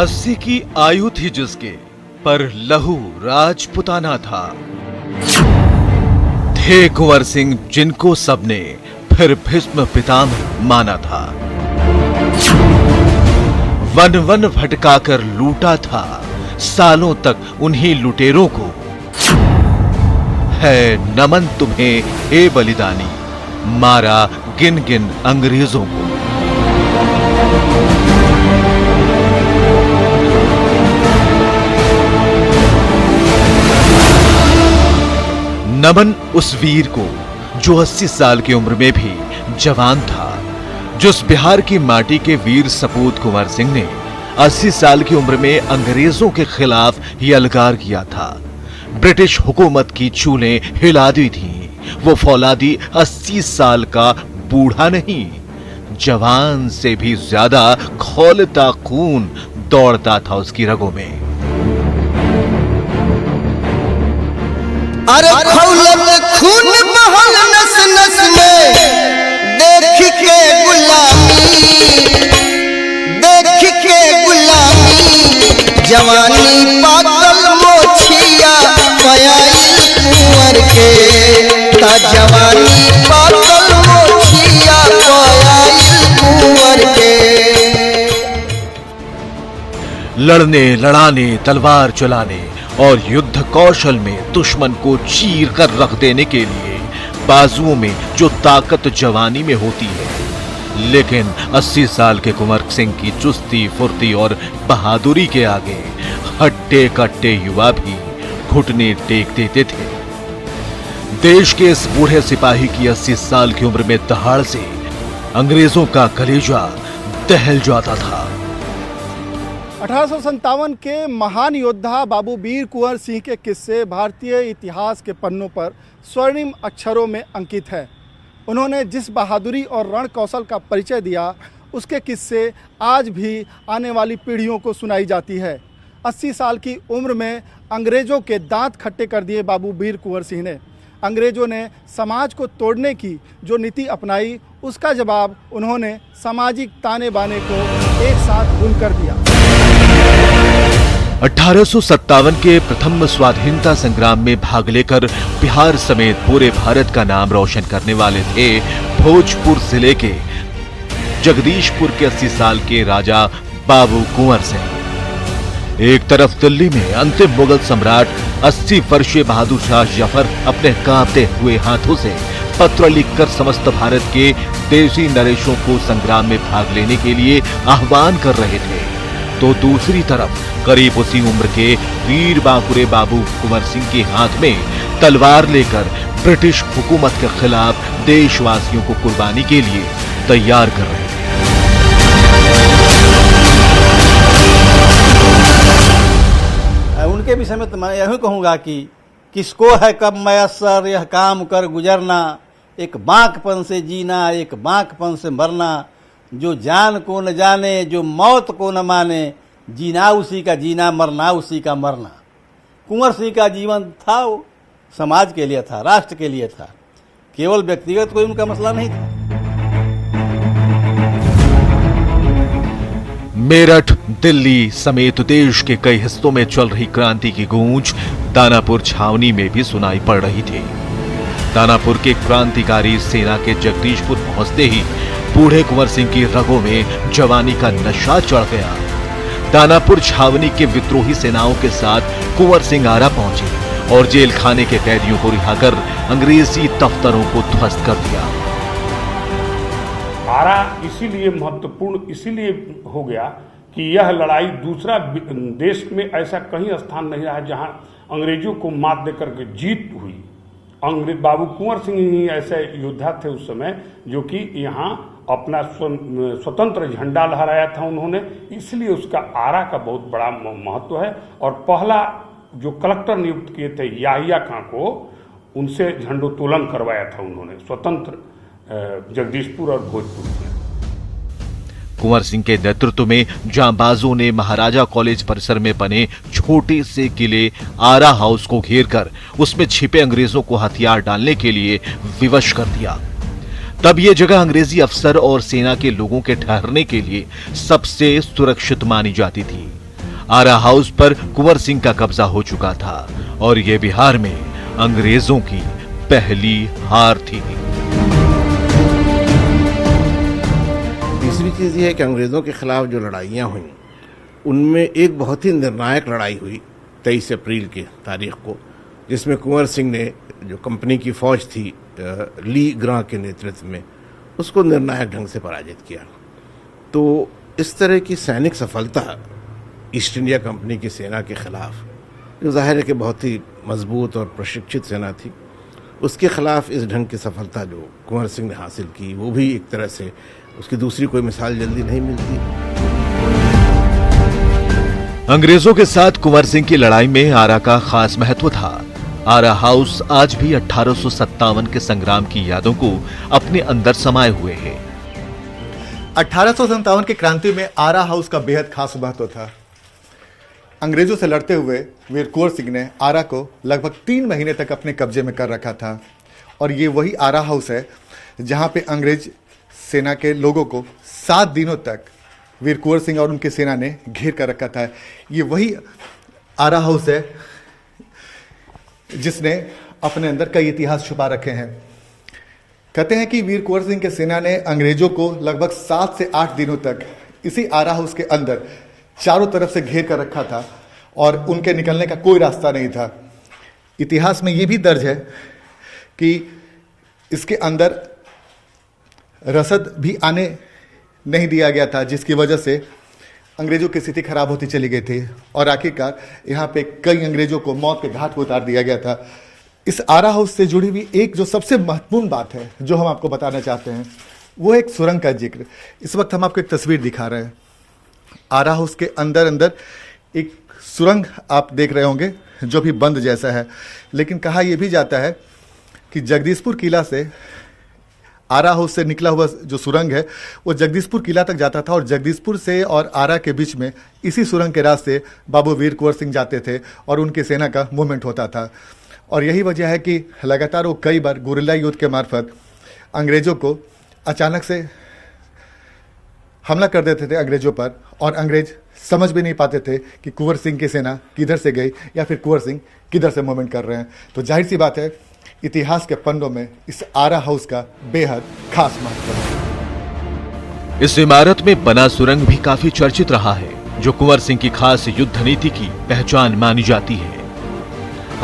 80 की आयु थी जिसके, पर लहू राजपुताना था। थे कुंवर सिंह जिनको सबने फिर भीष्म पितामह माना था। वन वन भटकाकर लूटा था सालों तक उन्हीं लुटेरों को। है नमन तुम्हें हे बलिदानी, मारा गिन गिन अंग्रेजों को। नमन उस वीर को जो 80 साल की उम्र में भी जवान था, जिस बिहार की माटी के वीर सपूत कुंवर सिंह ने 80 साल की उम्र में अंग्रेजों के खिलाफ यलगार किया था। ब्रिटिश हुकूमत की चूलें हिला दी थी। वो फौलादी 80 साल का बूढ़ा नहीं, जवान से भी ज्यादा खौलता खून दौड़ता था उसकी रगों में। अरे खौलत खून बहल नस नस में, देख के गुलामी जवानी पागल मोछिया पयाई कुंवर के, ता जवानी पागल मोछिया पयाई कुंवर के। लड़ने लड़ाने तलवार चलाने और युद्ध कौशल में दुश्मन को चीर कर रख देने के लिए बाजुओं में जो ताकत जवानी में होती है, लेकिन 80 साल के कुंवर सिंह की चुस्ती फुर्ती और बहादुरी के आगे हट्टे कट्टे युवा भी घुटने टेक देते थे। देश के इस बूढ़े सिपाही की 80 साल की उम्र में दहाड़ से अंग्रेजों का कलेजा दहल जाता था। 1857 के महान योद्धा बाबू वीर कुंवर सिंह के किस्से भारतीय इतिहास के पन्नों पर स्वर्णिम अक्षरों में अंकित है। उन्होंने जिस बहादुरी और रण कौशल का परिचय दिया, उसके किस्से आज भी आने वाली पीढ़ियों को सुनाई जाती है। 80 साल की उम्र में अंग्रेजों के दांत खट्टे कर दिए बाबू वीर कुंवर सिंह ने। अंग्रेजों ने समाज को तोड़ने की जो नीति अपनाई, उसका जवाब उन्होंने सामाजिक ताने बाने को एक साथ बुनकर दिया। 1857 के प्रथम स्वाधीनता संग्राम में भाग लेकर बिहार समेत पूरे भारत का नाम रोशन करने वाले थे भोजपुर जिले के जगदीशपुर के 80 साल के राजा बाबू कुंवर सिंह। एक तरफ दिल्ली में अंतिम मुगल सम्राट 80 वर्षीय बहादुर शाह जफर अपने कांपते हुए हाथों से पत्र लिखकर समस्त भारत के देशी नरेशों को संग्राम में भाग लेने के लिए आह्वान कर रहे थे, तो दूसरी तरफ करीब उसी उम्र के वीर बांकुरे बाबू कुंवर सिंह के हाथ में तलवार लेकर ब्रिटिश हुकूमत के खिलाफ देशवासियों को कुर्बानी के लिए तैयार कर रहे थे। उनके विषय में तो मैं यही कहूंगा कि किसको है कब मयस्सर यह काम कर गुजरना, एक बांकपन से जीना एक बांकपन से मरना, जो जान को न जाने जो मौत को न माने, जीना उसी का जीना मरना उसी का मरना। कुंवर सिंह का जीवन था वो समाज के लिए था, राष्ट्र के लिए था, केवल व्यक्तिगत कोई उनका मसला नहीं था। मेरठ, दिल्ली समेत देश के कई हिस्सों में चल रही क्रांति की गूंज दानापुर छावनी में भी सुनाई पड़ रही थी। दानापुर के क्रांतिकारी सेना के जगदीशपुर पहुंचते ही बूढ़े कुंवर सिंह की रगों में जवानी का नशा चढ़ गया। दानापुर छावनी के विद्रोही सेनाओं के साथ कुंवर सिंह आरा पहुंचे और जेल खाने के कैदियों को रिहा कर अंग्रेजी दफ्तरों को ध्वस्त कर दिया। आरा इसीलिए महत्वपूर्ण इसीलिए हो गया कि यह लड़ाई दूसरा देश में ऐसा कहीं स्थान नहीं रहा जहां अंग्रेजों को मात देकर के जीत हुई। अंग्रेज बाबू कुंवर सिंह ही ऐसे योद्धा थे उस समय जो कि यहाँ अपना स्वतंत्र झंडा लहराया था उन्होंने, इसलिए उसका आरा का बहुत बड़ा महत्व है। और पहला जो कलेक्टर नियुक्त किए थे याहिया खां को, उनसे झंडोत्तोलन करवाया था उन्होंने स्वतंत्र जगदीशपुर और भोजपुर में। कुंवर सिंह के नेतृत्व में जांबाजों ने महाराजा कॉलेज परिसर में बने छोटे से किले आरा हाउस को घेरकर उसमें छिपे अंग्रेजों को हथियार डालने के लिए विवश कर दिया। तब यह जगह अंग्रेजी अफसर और सेना के लोगों के ठहरने के लिए सबसे सुरक्षित मानी जाती थी। आरा हाउस पर कुंवर सिंह का कब्जा हो चुका था और यह बिहार में अंग्रेजों की पहली हार थी। तीसरी चीज़ ये है कि अंग्रेज़ों के खिलाफ जो लड़ाइयाँ हुई उनमें एक बहुत ही निर्णायक लड़ाई हुई 23 अप्रैल की तारीख को, जिसमें कुंवर सिंह ने जो कंपनी की फौज थी ली ग्रां के नेतृत्व में, उसको निर्णायक ढंग से पराजित किया। तो इस तरह की सैनिक सफलता ईस्ट इंडिया कंपनी की सेना के खिलाफ, जो जाहिर है कि बहुत ही मजबूत और प्रशिक्षित सेना थी, उसके खिलाफ इस ढंग की सफलता जो कुंवर सिंह ने हासिल की, वो भी एक तरह से उसकी दूसरी कोई मिसाल जल्दी नहीं मिलती। अंग्रेजों के साथ कुंवर सिंह की लड़ाई में आरा का खास महत्व था। आरा हाउस आज भी 1857 के संग्राम की यादों को अपने अंदर समाये हुए है। 1857 की क्रांति में आरा हाउस का बेहद खास महत्व था। अंग्रेजों से लड़ते हुए वीर कुंवर सिंह ने आरा को लगभग 3 महीने तक अपने कब्जे में कर रखा था और ये वही आरा हाउस है जहां पे अंग्रेज सेना के लोगों को 7 दिनों तक वीर कुंवर सिंह और उनकी सेना ने घेर कर रखा था। ये वही आरा हाउस है जिसने अपने अंदर कई इतिहास छुपा रखे हैं। कहते हैं कि वीर कुंवर सिंह की सेना ने अंग्रेजों को लगभग 7 से 8 दिनों तक इसी आरा हाउस के अंदर चारों तरफ से घेर कर रखा था और उनके निकलने का कोई रास्ता नहीं था। इतिहास में यह भी दर्ज है कि इसके अंदर रसद भी आने नहीं दिया गया था, जिसकी वजह से अंग्रेजों की स्थिति खराब होती चली गई थी और आखिरकार यहाँ पे कई अंग्रेजों को मौत के घाट पर उतार दिया गया था। इस आरा हाउस से जुड़ी हुई एक जो सबसे महत्वपूर्ण बात है जो हम आपको बताना चाहते हैं, वो एक सुरंग का जिक्र। इस वक्त हम आपको एक तस्वीर दिखा रहे हैं। आरा हाउस के अंदर अंदर एक सुरंग आप देख रहे होंगे जो भी बंद जैसा है, लेकिन कहा यह भी जाता है कि जगदीशपुर किला से आरा हाउस से निकला हुआ जो सुरंग है वो जगदीशपुर किला तक जाता था और जगदीशपुर से और आरा के बीच में इसी सुरंग के रास्ते बाबू वीर कुंवर सिंह जाते थे और उनकी सेना का मूवमेंट होता था। और यही वजह है कि लगातार वो कई बार गुरिल्ला युद्ध के मार्फत अंग्रेजों को अचानक से हमला कर देते थे अंग्रेजों पर और अंग्रेज समझ भी नहीं पाते थे कि कुंवर सिंह की सेना किधर से गई या फिर कुंवर सिंह किधर से मूवमेंट कर रहे हैं। तो जाहिर सी बात है इतिहास के पन्नों में इस आरा हाउस का बेहद खास महत्व है। इस इमारत में बना सुरंग भी काफी चर्चित रहा है, जो कुंवर सिंह की खास युद्ध नीति की पहचान मानी जाती है।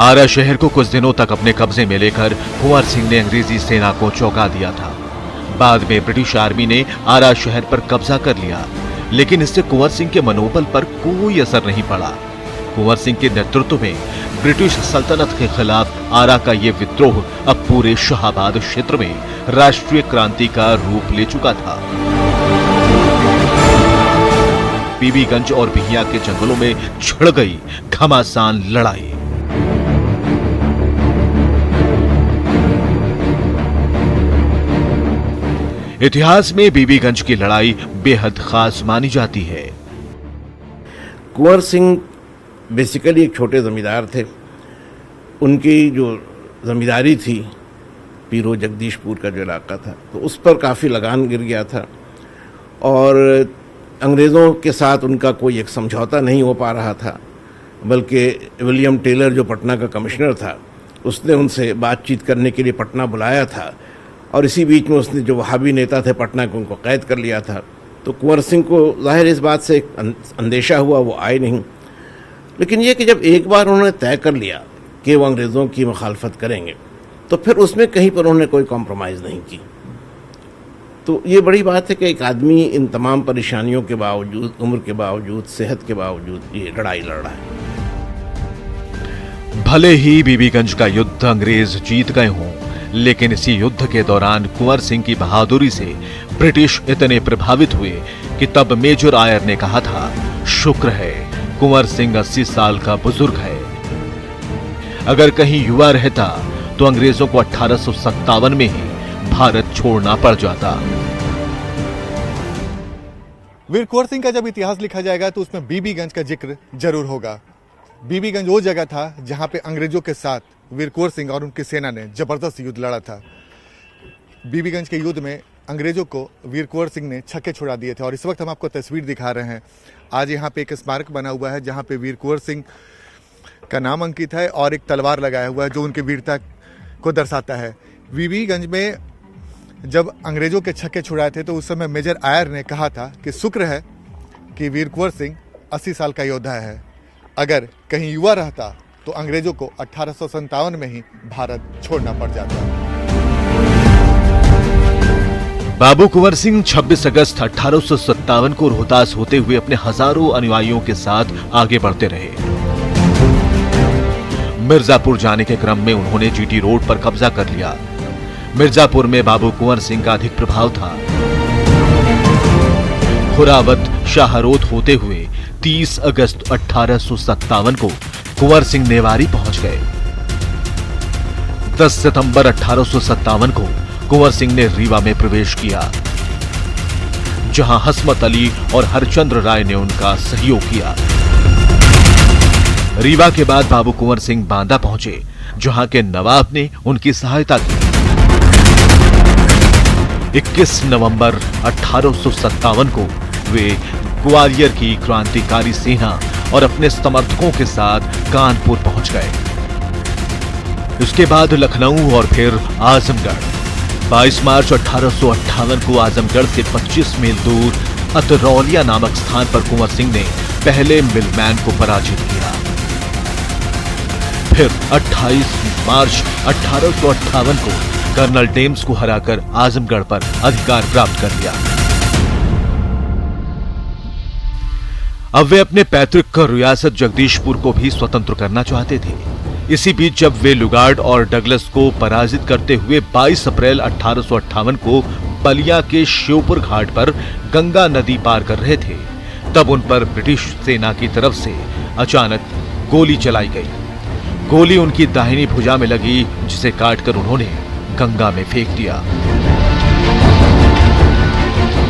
आरा शहर को कुछ दिनों तक अपने कब्जे में लेकर कुंवर सिंह ने अंग्रेजी सेना को चौंका दिया था। बाद में ब्रिटिश आर्मी ने आरा शहर पर कब्जा कर लिया, लेकिन इससे कुंवर सिंह के मनोबल पर कोई असर नहीं पड़ा। कुंवर सिंह के नेतृत्व में ब्रिटिश सल्तनत के खिलाफ आरा का यह विद्रोह अब पूरे शाहाबाद क्षेत्र में राष्ट्रीय क्रांति का रूप ले चुका था। बीबीगंज और बिहिया के जंगलों में छिड़ गई घमासान लड़ाई। इतिहास में बीबीगंज की लड़ाई बेहद खास मानी जाती है। कुंवर सिंह बेसिकली एक छोटे ज़मींदार थे। उनकी जो ज़मींदारी थी पीरो जगदीशपुर का जो इलाका था, तो उस पर काफ़ी लगान गिर गया था और अंग्रेज़ों के साथ उनका कोई एक समझौता नहीं हो पा रहा था। बल्कि विलियम टेलर जो पटना का कमिश्नर था, उसने उनसे बातचीत करने के लिए पटना बुलाया था और इसी बीच में उसने जो वहाबी नेता थे पटना को, उनको कैद कर लिया था। तो कुंवर सिंह को जाहिर इस बात से अंदेशा हुआ, वो आए नहीं। लेकिन ये कि जब एक बार उन्होंने तय कर लिया कि वो अंग्रेज़ों की मुखालफत करेंगे, तो फिर उसमें कहीं पर उन्होंने कोई कॉम्प्रोमाइज़ नहीं की। तो ये बड़ी बात है कि एक आदमी इन तमाम परेशानियों के बावजूद, उम्र के बावजूद, सेहत के बावजूद ये लड़ाई लड़ रहा है। भले ही बीबीगंज का युद्ध अंग्रेज जीत गए हों, लेकिन इसी युद्ध के दौरान कुंवर सिंह की बहादुरी से ब्रिटिश इतने प्रभावित हुए कि तब मेजर आयर ने कहा था, शुक्र है कुंवर सिंह 80 साल का बुजुर्ग है। अगर कहीं युवा रहता तो अंग्रेजों को 1857 में ही भारत छोड़ना पड़ जाता। वीर कुंवर सिंह का जब इतिहास लिखा जाएगा तो उसमें बीबीगंज का जिक्र जरूर होगा। बीबीगंज वो जगह था जहां पे अंग्रेजों के साथ वीर कुंवर सिंह और उनकी सेना ने जबरदस्त युद्ध लड़ा था। बीबीगंज के युद्ध में अंग्रेजों को वीर कुंवर सिंह ने छक्के छुड़ा दिए थे। और इस वक्त हम आपको तस्वीर दिखा रहे हैं। आज यहाँ पे एक स्मारक बना हुआ है जहाँ पे वीर कुंवर सिंह का नाम अंकित है और एक तलवार लगाया हुआ है जो उनकी वीरता को दर्शाता है। बीबीगंज में जब अंग्रेजों के छक्के छुड़ाए थे तो उस समय मेजर आयर ने कहा था कि शुक्र है कि वीर कुंवर सिंह 80 साल का योद्धा है। अगर कहीं युवा रहता तो अंग्रेजों को 1857 में ही भारत छोड़ना पड़ जाता। बाबू कुंवर सिंह 26 अगस्त 1857 को रोहतास होते हुए अपने हजारों अनुयायियों के साथ आगे बढ़ते रहे। मिर्जापुर जाने के क्रम में उन्होंने जीटी रोड पर कब्जा कर लिया। मिर्जापुर में बाबू कुंवर सिंह का अधिक प्रभाव था। खुरावत शाहरोद होते हुए 30 अगस्त 1857 को कुंवर सिंह नेवारी पहुंच गए। 10 सितंबर 1857 को कुंवर सिंह ने रीवा में प्रवेश किया, जहां हसमत अली और हरचंद्र राय ने उनका सहयोग किया। रीवा के बाद बाबू कुंवर सिंह बांदा पहुंचे, जहां के नवाब ने उनकी सहायता की। 21 नवंबर 1857 को वे ग्वालियर की क्रांतिकारी सेना और अपने समर्थकों के साथ कानपुर पहुंच गए। इसके बाद लखनऊ और फिर आजमगढ़। 22 मार्च 1858 को आजमगढ़ से 25 मील दूर अतरौलिया नामक स्थान पर कुंवर सिंह ने पहले मिलमैन को पराजित किया। फिर 28 मार्च 1858 को कर्नल डेम्स को हराकर आजमगढ़ पर अधिकार प्राप्त कर लिया। अब वे अपने पैतृक रियासत जगदीशपुर को भी स्वतंत्र करना चाहते थे। इसी बीच जब वे लुगार्ड और डगलस को पराजित करते हुए 22 अप्रैल 1858 को बलिया के शिवपुर घाट पर गंगा नदी पार कर रहे थे, तब उन पर ब्रिटिश सेना की तरफ से अचानक गोली चलाई गई। गोली उनकी दाहिनी भुजा में लगी, जिसे काटकर उन्होंने गंगा में फेंक दिया।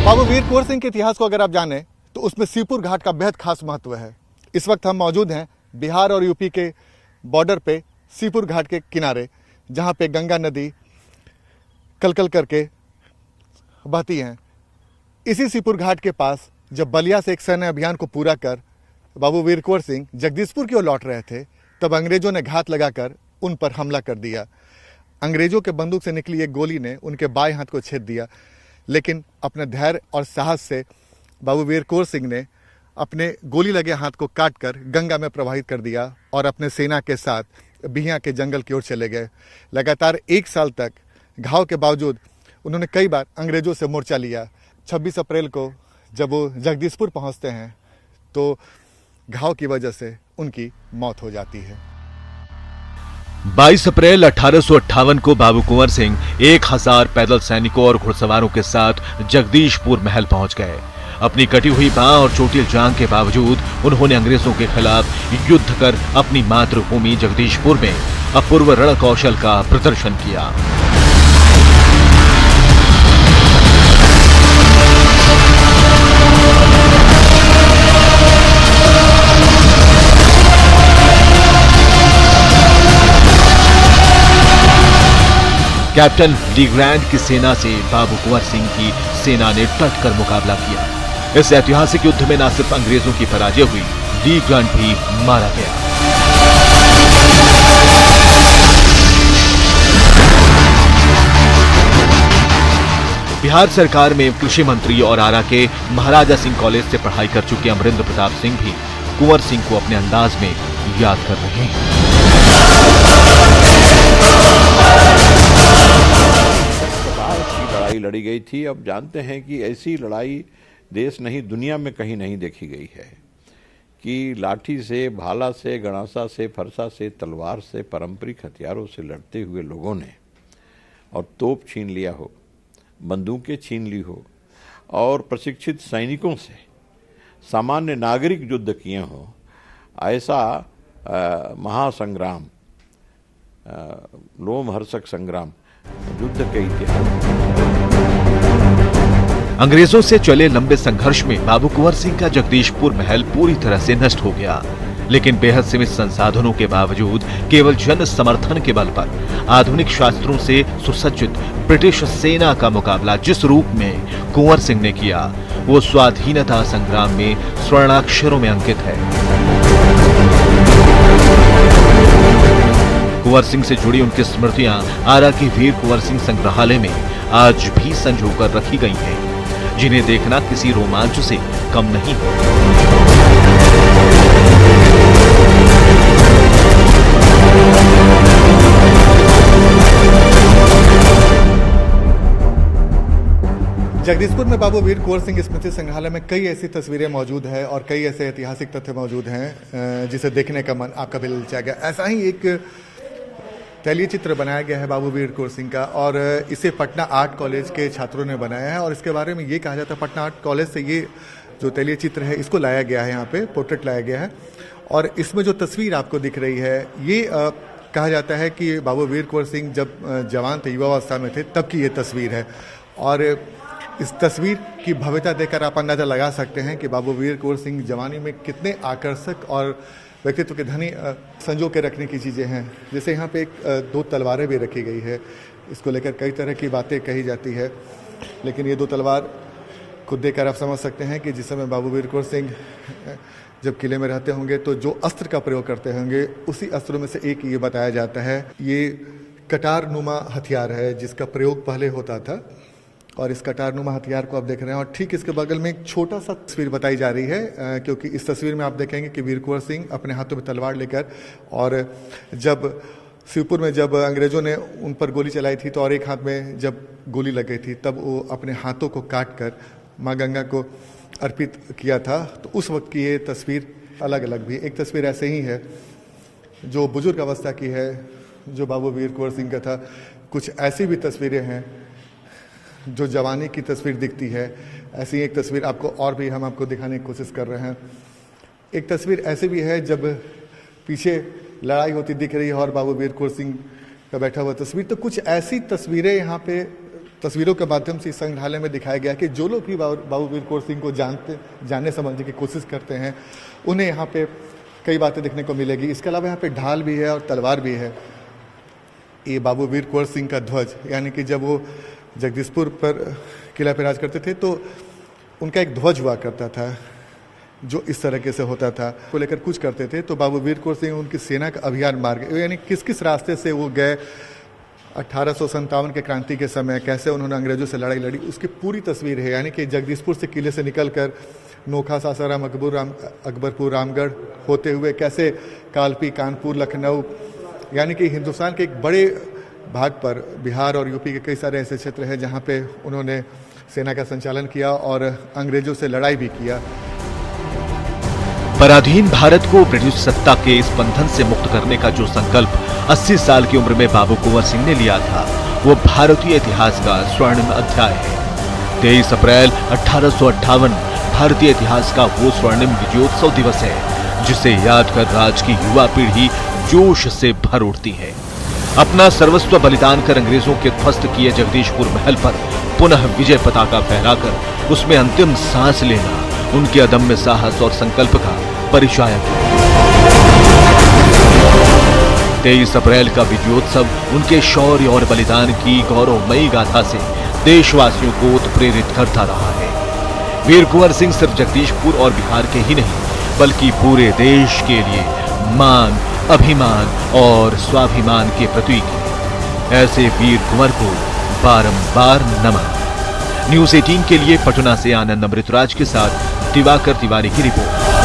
बाबू वीर कुंवर सिंह के इतिहास को अगर आप जानें तो उसमें शिवपुर घाट का बेहद खास महत्व है। इस वक्त हम मौजूद हैं बिहार और यूपी के बॉर्डर पे शिवपुर घाट के किनारे, जहां पे गंगा नदी कलकल करके बहती है। इसी शिवपुर घाट के पास जब बलिया से एक सैन्य अभियान को पूरा कर बाबू वीर कुंवर सिंह जगदीशपुर की ओर लौट रहे थे, तब अंग्रेजों ने घात लगाकर उन पर हमला कर दिया। अंग्रेजों के बंदूक से निकली एक गोली ने उनके बाएं हाथ को छेद दिया, लेकिन अपने धैर्य और साहस से बाबू वीर कुंवर सिंह ने अपने गोली लगे हाथ को काटकर गंगा में प्रवाहित कर दिया और अपने सेना के साथ बिहिया के जंगल की ओर चले गए। लगातार 1 साल तक घाव के बावजूद उन्होंने कई बार अंग्रेजों से मोर्चा लिया। 26 अप्रैल को जब वो जगदीशपुर पहुंचते हैं तो घाव की वजह से उनकी मौत हो जाती है। 22 अप्रैल 1858 को बाबू कुंवर सिंह 1000 पैदल सैनिकों और घुड़सवारों के साथ जगदीशपुर महल पहुंच गए। अपनी कटी हुई बांह और चोटिल जांघ के बावजूद उन्होंने अंग्रेजों के खिलाफ युद्ध कर अपनी मातृभूमि जगदीशपुर में अपूर्व रण कौशल का प्रदर्शन किया। कैप्टन लीग्रैंड की सेना से बाबू कुंवर सिंह की सेना ने डट कर मुकाबला किया। इस ऐतिहासिक युद्ध में न सिर्फ अंग्रेजों की पराजय हुई, लीग्रैंड भी मारा गया। बिहार सरकार में कृषि मंत्री और आरा के महाराजा सिंह कॉलेज से पढ़ाई कर चुके अमरिंद्र प्रताप सिंह भी कुंवर सिंह को अपने अंदाज में याद कर रहे हैं। लड़ाई लड़ी गई थी। अब जानते हैं कि ऐसी लड़ाई देश नहीं दुनिया में कहीं नहीं देखी गई है कि लाठी से, भाला से, गणासा से, फरसा से, तलवार से, पारंपरिक हथियारों से लड़ते हुए लोगों ने और तोप छीन लिया हो, बंदूकें छीन ली हो और प्रशिक्षित सैनिकों से सामान्य नागरिक युद्ध किए हों, ऐसा महासंग्राम, लोमहर्षक संग्राम युद्ध के इतिहास। अंग्रेजों से चले लंबे संघर्ष में बाबू कुंवर सिंह का जगदीशपुर महल पूरी तरह से नष्ट हो गया। लेकिन बेहद सीमित संसाधनों के बावजूद केवल जन समर्थन के बल पर आधुनिक शास्त्रों से सुसज्जित ब्रिटिश सेना का मुकाबला जिस रूप में कुंवर सिंह ने किया, वो स्वाधीनता संग्राम में स्वर्णाक्षरों में अंकित है। कुंवर सिंह से जुड़ी उनकी स्मृतियां आरा के वीर कुंवर सिंह संग्रहालय में आज भी संजोकर रखी गई हैं, जिन्हें देखना किसी रोमांच से कम नहीं है। जगदीशपुर में बाबू वीर कुंवर सिंह स्मृति संग्रहालय में कई ऐसी तस्वीरें मौजूद हैं और कई ऐसे ऐतिहासिक तथ्य मौजूद हैं जिसे देखने का मन आपका भी ललचा गया। ऐसा ही एक तैलीय चित्र बनाया गया है बाबू वीर कुंवर सिंह का, और इसे पटना आर्ट कॉलेज के छात्रों ने बनाया है। और इसके बारे में ये कहा जाता है पटना आर्ट कॉलेज से ये जो तैलीय चित्र है इसको लाया गया है, यहाँ पे पोर्ट्रेट लाया गया है। और इसमें जो तस्वीर आपको दिख रही है ये कहा जाता है कि बाबू वीर कुंवर सिंह जब जवान थे, युवावस्था में थे, तब की ये तस्वीर है। और इस तस्वीर की भव्यता देखकर आप अंदाजा लगा सकते हैं कि बाबू वीर कुंवर सिंह जवानी में कितने आकर्षक और व्यक्तित्व के धनी संजो के रखने की चीज़ें हैं। जैसे यहाँ पे दो तलवारें भी रखी गई है, इसको लेकर कई तरह की बातें कही जाती है, लेकिन ये दो तलवार खुद देखकर आप समझ सकते हैं कि जिस समय बाबू वीर कुंवर सिंह जब किले में रहते होंगे तो जो अस्त्र का प्रयोग करते होंगे उसी अस्त्रों में से एक ये बताया जाता है। ये कटार नुमा हथियार है जिसका प्रयोग पहले होता था, और इस कटार नुमा हथियार को आप देख रहे हैं। और ठीक इसके बगल में एक छोटा सा तस्वीर बताई जा रही है, क्योंकि इस तस्वीर में आप देखेंगे कि वीर कुंवर सिंह अपने हाथों में तलवार लेकर, और जब शिवपुर में जब अंग्रेजों ने उन पर गोली चलाई थी तो और एक हाथ में जब गोली लग गई थी तब वो अपने हाथों को काट कर माँ गंगा को अर्पित किया था। तो उस वक्त की ये तस्वीर अलग अलग भी, एक तस्वीर ऐसे ही है जो बुजुर्ग अवस्था की है जो बाबू वीर कुंवर सिंह का था। कुछ ऐसी भी तस्वीरें हैं जो जवानी की तस्वीर दिखती है। ऐसी एक तस्वीर आपको और भी हम आपको दिखाने की कोशिश कर रहे हैं। एक तस्वीर ऐसी भी है जब पीछे लड़ाई होती दिख रही है और बाबू वीर कुंवर सिंह का बैठा हुआ तस्वीर। तो कुछ ऐसी तस्वीरें यहाँ पे तस्वीरों के माध्यम से संग्रहालय में दिखाया गया कि जो लोग भी बाबू वीर कुंवर सिंह को जानने समझने की कोशिश करते हैं उन्हें यहाँ पे कई बातें देखने को मिलेगी। इसके अलावा यहाँ पे ढाल भी है और तलवार भी है। ये बाबू वीर कुंवर सिंह का ध्वज, यानी कि जब वो जगदीशपुर पर किला पे राज करते थे तो उनका एक ध्वज हुआ करता था जो इस तरीके से होता था, को लेकर कुछ करते थे। तो बाबू वीर कुंवर सिंह उनकी सेना का अभियान मार्ग, यानी किस किस रास्ते से वो गए 1857 के क्रांति के समय, कैसे उन्होंने अंग्रेजों से लड़ाई लड़ी, उसकी पूरी तस्वीर है। यानी कि जगदीशपुर से किले से निकलकर नोखा, सासाराम, अकबरपुर, रामगढ़ होते हुए कैसे कालपी, कानपुर, लखनऊ, यानी कि हिंदुस्तान के एक बड़े भाग पर बिहार और यूपी के कई सारे ऐसे क्षेत्र हैं जहां पे उन्होंने सेना का संचालन किया और अंग्रेजों से लड़ाई भी किया। पराधीन भारत को ब्रिटिश सत्ता के इस बंधन से मुक्त करने का जो संकल्प 80 साल की उम्र में बाबू कुंवर सिंह ने लिया था वो भारतीय इतिहास का स्वर्णिम अध्याय है। 23 अप्रैल 1858 भारतीय इतिहास का वो स्वर्णिम विजयोत्सव दिवस है जिसे याद कर राज्य की युवा पीढ़ी जोश से भर उठती है। अपना सर्वस्व बलिदान कर अंग्रेजों के ध्वस्त किए जगदीशपुर महल पर पुनः विजय पताका फहराकर उसमें अंतिम सांस लेना उनके अदम्य साहस और संकल्प का परिचायक है। 23 अप्रैल का विजयोत्सव उनके शौर्य और बलिदान की गौरवमयी गाथा से देशवासियों को उत्प्रेरित करता रहा है। वीर कुंवर सिंह सिर्फ जगदीशपुर और बिहार के ही नहीं बल्कि पूरे देश के लिए मान, अभिमान और स्वाभिमान के प्रतीक हैं। ऐसे वीर कुंवर को बारंबार नमन। न्यूज़ 18 के लिए पटना से आनंद अमृतराज के साथ दिवाकर तिवारी की रिपोर्ट।